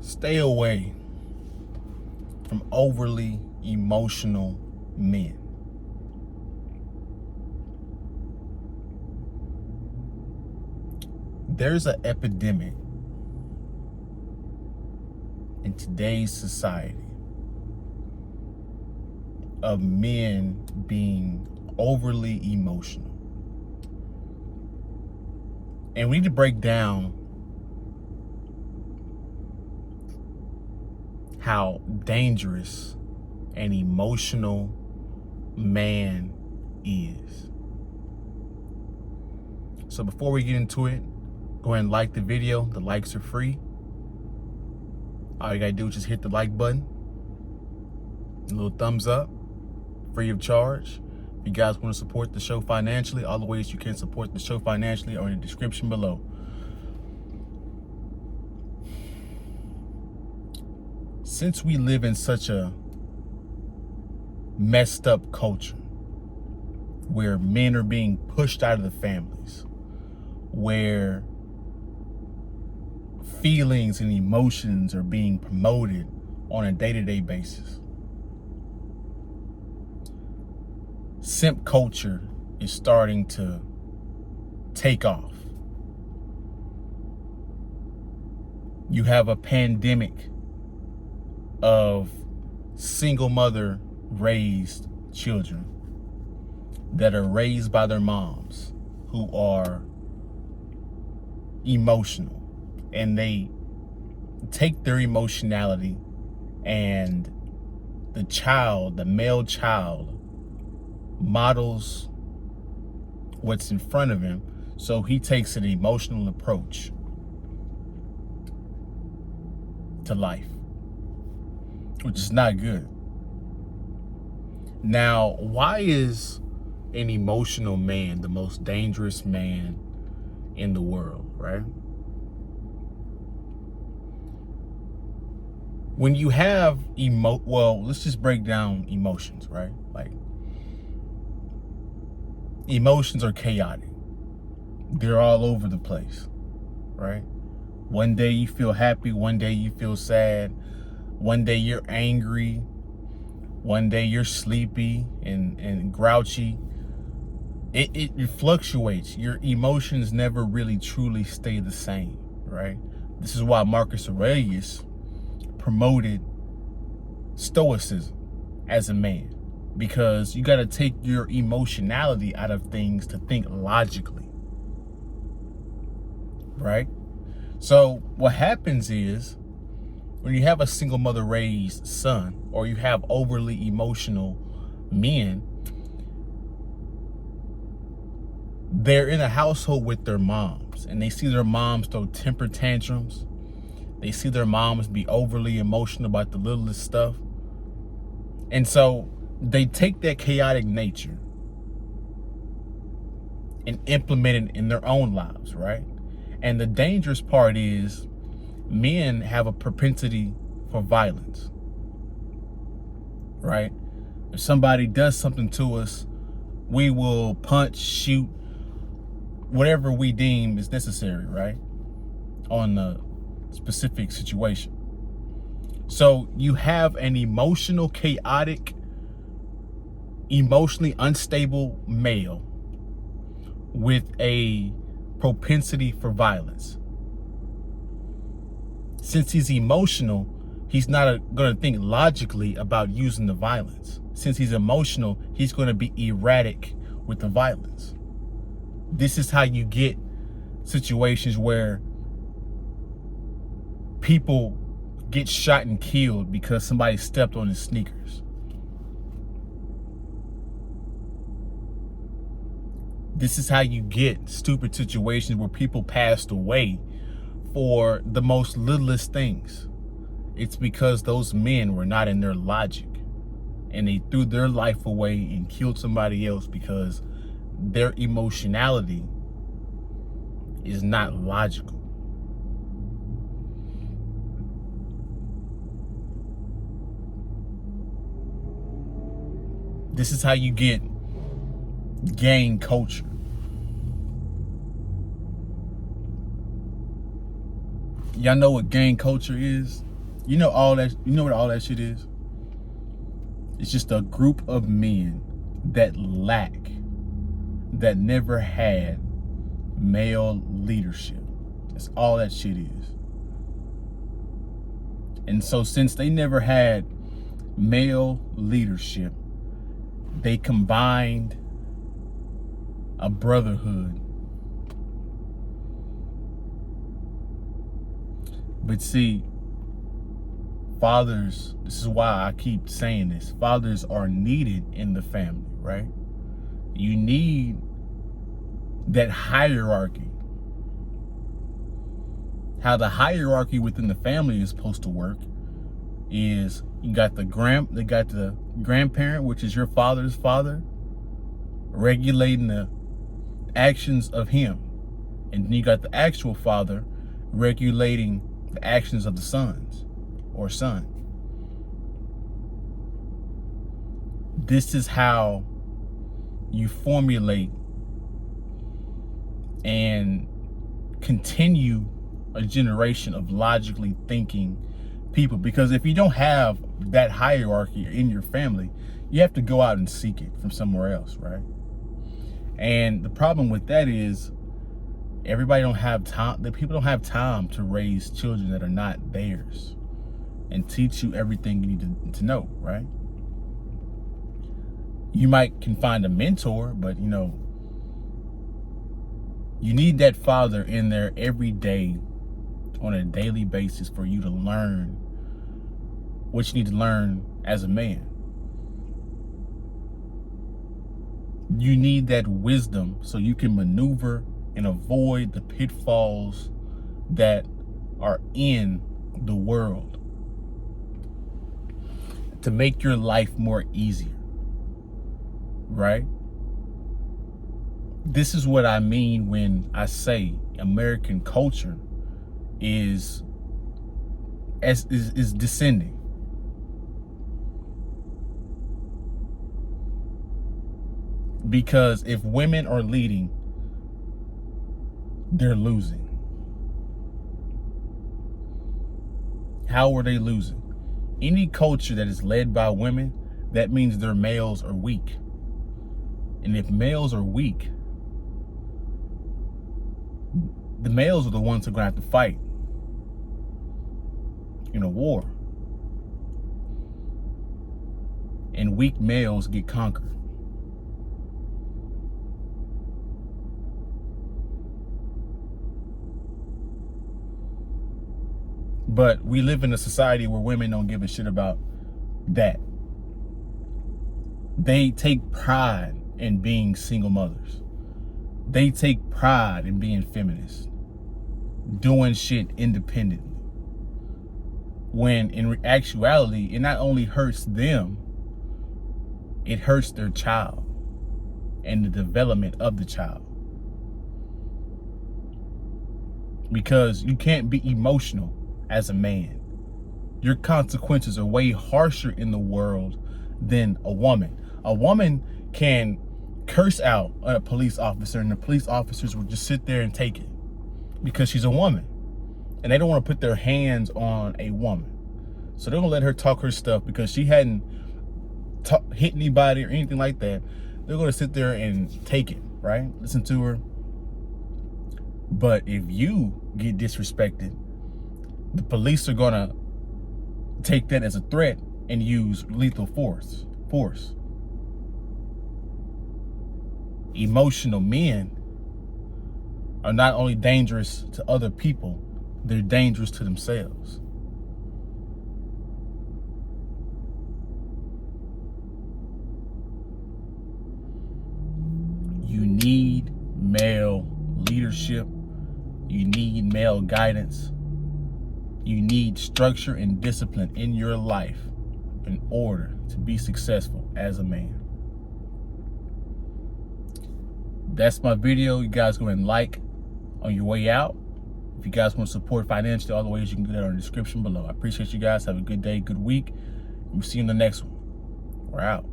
Stay away from overly emotional men. There's an epidemic in today's society of men being overly emotional. And we need to break down how dangerous an emotional man is. So before we get into it, go ahead and like the video. The likes are free. All you gotta do is just hit the like button. A little thumbs up, free of charge. If you guys want to support the show financially, all the ways you can support the show financially are in the description below. Since we live in such a messed up culture where men are being pushed out of the families, where feelings and emotions are being promoted on a day-to-day basis, simp culture is starting to take off. You have a pandemic of single mother raised children that are raised by their moms who are emotional, and they take their emotionality, and the male child models what's in front of him, so he takes an emotional approach to life, which is not good. Now, why is an emotional man the most dangerous man in the world, right? When you have let's just break down emotions, right? Like, emotions are chaotic. They're all over the place, right? One day you feel happy, one day you feel sad, one day you're angry, one day you're sleepy and grouchy. It fluctuates. Your emotions never really truly stay the same, right? This is why Marcus Aurelius promoted stoicism as a man, because you got to take your emotionality out of things to think logically, right? So what happens is, when you have a single mother raised son, or you have overly emotional men, they're in a household with their moms, and they see their moms throw temper tantrums. They see their moms be overly emotional about the littlest stuff. And so they take that chaotic nature and implement it in their own lives, right? And the dangerous part is, men have a propensity for violence, right? If somebody does something to us, we will punch, shoot, whatever we deem is necessary, right? On the specific situation. So you have an emotional, chaotic, emotionally unstable male with a propensity for violence. Since he's emotional, he's not going to think logically about using the violence. Since he's emotional, he's going to be erratic with the violence. This is how you get situations where people get shot and killed because somebody stepped on his sneakers. This is how you get stupid situations where people passed away for the most littlest things. It's because those men were not in their logic, and they threw their life away and killed somebody else because their emotionality is not logical. This is how you get gang culture. Y'all know what gang culture is? You know what all that shit is? It's just a group of men that never had male leadership. That's all that shit is. And so since they never had male leadership, they combined a brotherhood. But see, fathers, this is why I keep saying this, fathers are needed in the family, right? You need that hierarchy. How the hierarchy within the family is supposed to work is you got the grandparent, which is your father's father, regulating the actions of him. And then you got the actual father regulating the actions of the sons or son. This is how you formulate and continue a generation of logically thinking people. Because if you don't have that hierarchy in your family, you have to go out and seek it from somewhere else, right? And the problem with that is everybody don't have time. The people don't have time to raise children that are not theirs and teach you everything you need to know, right? You can find a mentor, but you need that father in there every day on a daily basis for you to learn what you need to learn as a man. You need that wisdom so you can maneuver and avoid the pitfalls that are in the world to make your life more easier, right? This is what I mean when I say American culture is descending. Because if women are leading, they're losing. How are they losing? Any culture that is led by women, that means their males are weak. And if males are weak, the males are the ones who are going to have to fight in a war. And weak males get conquered. But we live in a society where women don't give a shit about that. They take pride in being single mothers. They take pride in being feminists, doing shit independently. When in actuality, it not only hurts them, it hurts their child and the development of the child. Because you can't be emotional as a man. Your consequences are way harsher in the world than a woman. A woman can curse out a police officer and the police officers will just sit there and take it because she's a woman. And they don't want to put their hands on a woman. So they're going to let her talk her stuff because she hadn't hit anybody or anything like that. They're going to sit there and take it, right? Listen to her. But if you get disrespected, the police are going to take that as a threat and use lethal force. Emotional men are not only dangerous to other people, they're dangerous to themselves. You need male leadership. You need male guidance. You need structure and discipline in your life in order to be successful as a man. That's my video. You guys go and like on your way out. If you guys want to support financially, all the ways you can do that in the description below. I appreciate you guys. Have a good day, good week. We'll see you in the next one. We're out.